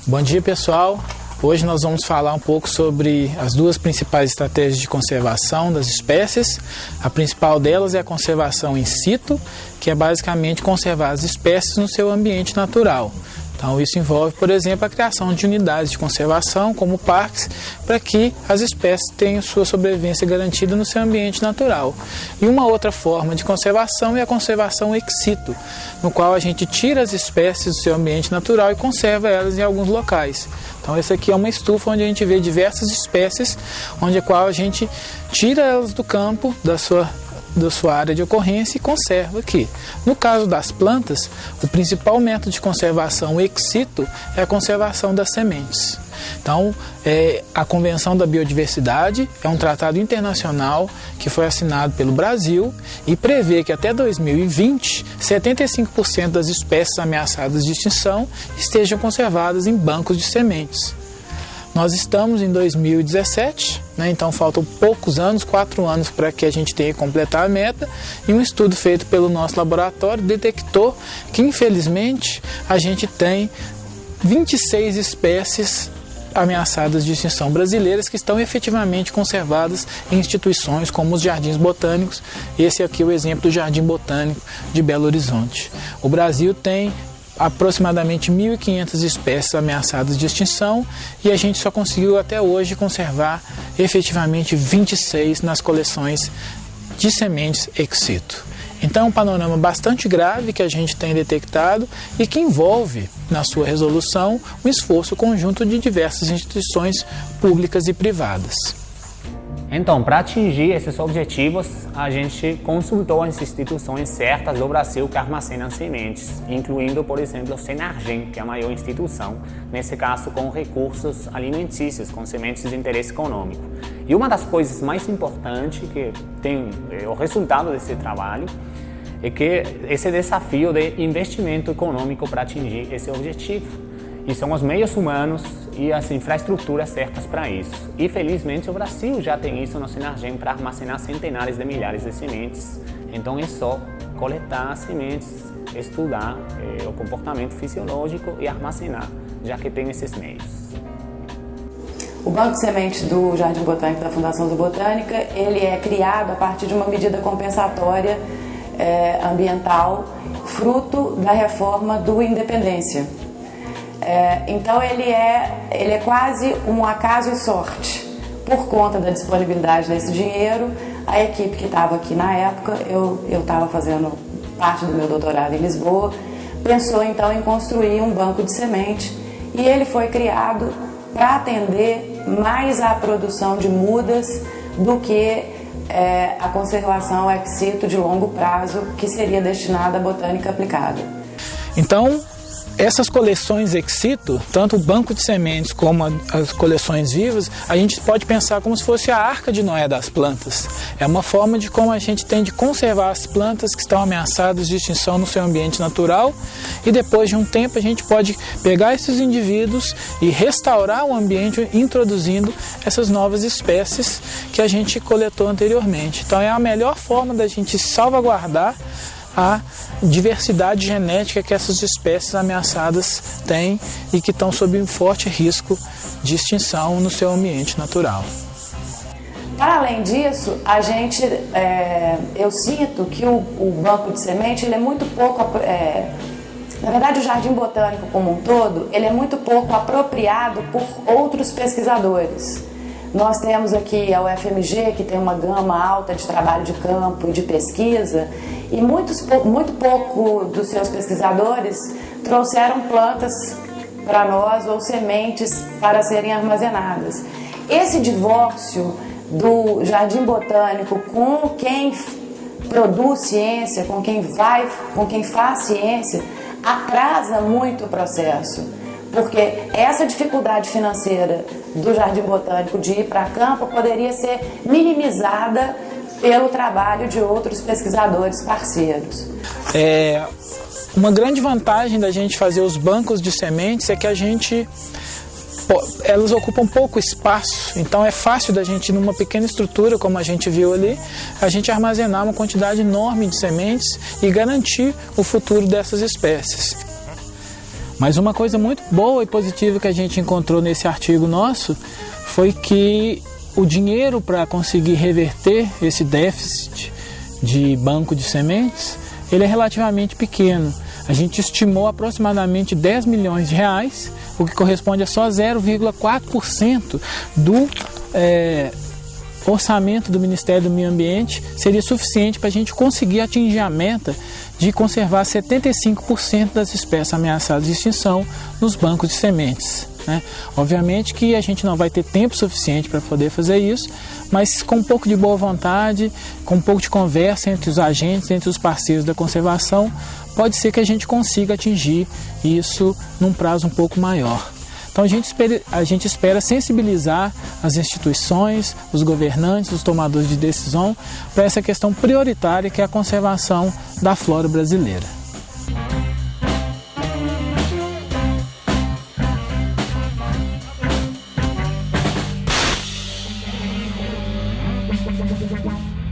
Bom dia, pessoal. Hoje nós vamos falar um pouco sobre as duas principais estratégias de conservação das espécies. A principal delas é a conservação in situ, que é basicamente conservar as espécies no seu ambiente natural. Então isso envolve, por exemplo, a criação de unidades de conservação, como parques, para que as espécies tenham sua sobrevivência garantida no seu ambiente natural. E uma outra forma de conservação é a conservação ex situ, no qual a gente tira as espécies do seu ambiente natural e conserva elas em alguns locais. Então essa aqui é uma estufa onde a gente vê diversas espécies, onde a qual a gente tira elas do campo, da sua área de ocorrência e conserva aqui. No caso das plantas, o principal método de conservação ex situ é a conservação das sementes. Então, a Convenção da Biodiversidade é um tratado internacional que foi assinado pelo Brasil e prevê que até 2020, 75% das espécies ameaçadas de extinção estejam conservadas em bancos de sementes. Nós estamos em 2017, então faltam poucos anos, 4 anos para que a gente tenha que completar a meta, e um estudo feito pelo nosso laboratório detectou que, infelizmente, a gente tem 26 espécies ameaçadas de extinção brasileiras que estão efetivamente conservadas em instituições como os jardins botânicos. Esse aqui é o exemplo do Jardim Botânico de Belo Horizonte. O Brasil tem aproximadamente 1.500 espécies ameaçadas de extinção e a gente só conseguiu até hoje conservar efetivamente 26 nas coleções de sementes ex situ. Então é um panorama bastante grave que a gente tem detectado e que envolve na sua resolução um esforço conjunto de diversas instituições públicas e privadas. Então, para atingir esses objetivos, a gente consultou as instituições certas do Brasil que armazenam sementes, incluindo, por exemplo, o Senargem, que é a maior instituição, nesse caso com recursos alimentícios, com sementes de interesse econômico. E uma das coisas mais importantes que tem o resultado desse trabalho é que esse desafio de investimento econômico para atingir esse objetivo. E são os meios humanos e as infraestruturas certas para isso. E felizmente o Brasil já tem isso no Senargem para armazenar centenares de milhares de sementes. Então é só coletar as sementes, estudar o comportamento fisiológico e armazenar, já que tem esses meios. O Banco de Sementes do Jardim Botânico da Fundação Zoobotânica, ele é criado a partir de uma medida compensatória ambiental, fruto da reforma do Independência. Então ele é quase um acaso e sorte. Por conta da disponibilidade desse dinheiro, a equipe que estava aqui na época, eu estava fazendo parte do meu doutorado em Lisboa, pensou então em construir um banco de semente e ele foi criado para atender mais à produção de mudas do que a conservação ex situ de longo prazo, que seria destinada à botânica aplicada. Então, essas coleções ex situ, tanto o banco de sementes como as coleções vivas, a gente pode pensar como se fosse a arca de Noé das plantas. É uma forma de como a gente tem de conservar as plantas que estão ameaçadas de extinção no seu ambiente natural e depois de um tempo a gente pode pegar esses indivíduos e restaurar o ambiente introduzindo essas novas espécies que a gente coletou anteriormente. Então é a melhor forma da gente salvaguardar a diversidade genética que essas espécies ameaçadas têm e que estão sob um forte risco de extinção no seu ambiente natural. Para além disso, eu sinto que o banco de semente ele é muito pouco, na verdade o Jardim Botânico como um todo, ele é muito pouco apropriado por outros pesquisadores. Nós temos aqui a UFMG, que tem uma gama alta de trabalho de campo e de pesquisa, e muito pouco dos seus pesquisadores trouxeram plantas para nós ou sementes para serem armazenadas. Esse divórcio do Jardim Botânico com quem produz ciência, com quem faz ciência, atrasa muito o processo. Porque essa dificuldade financeira do Jardim Botânico de ir para campo poderia ser minimizada pelo trabalho de outros pesquisadores parceiros. Uma grande vantagem da gente fazer os bancos de sementes é que elas ocupam pouco espaço, então é fácil da gente, numa pequena estrutura, como a gente viu ali, a gente armazenar uma quantidade enorme de sementes e garantir o futuro dessas espécies. Mas uma coisa muito boa e positiva que a gente encontrou nesse artigo nosso foi que o dinheiro para conseguir reverter esse déficit de banco de sementes, ele é relativamente pequeno. A gente estimou aproximadamente 10 milhões de reais, o que corresponde a só 0,4% do orçamento do Ministério do Meio Ambiente, seria suficiente para a gente conseguir atingir a meta de conservar 75% das espécies ameaçadas de extinção nos bancos de sementes, né? Obviamente que a gente não vai ter tempo suficiente para poder fazer isso, mas com um pouco de boa vontade, com um pouco de conversa entre os agentes, entre os parceiros da conservação, pode ser que a gente consiga atingir isso num prazo um pouco maior. Então a gente espera sensibilizar as instituições, os governantes, os tomadores de decisão para essa questão prioritária que é a conservação da flora brasileira. Música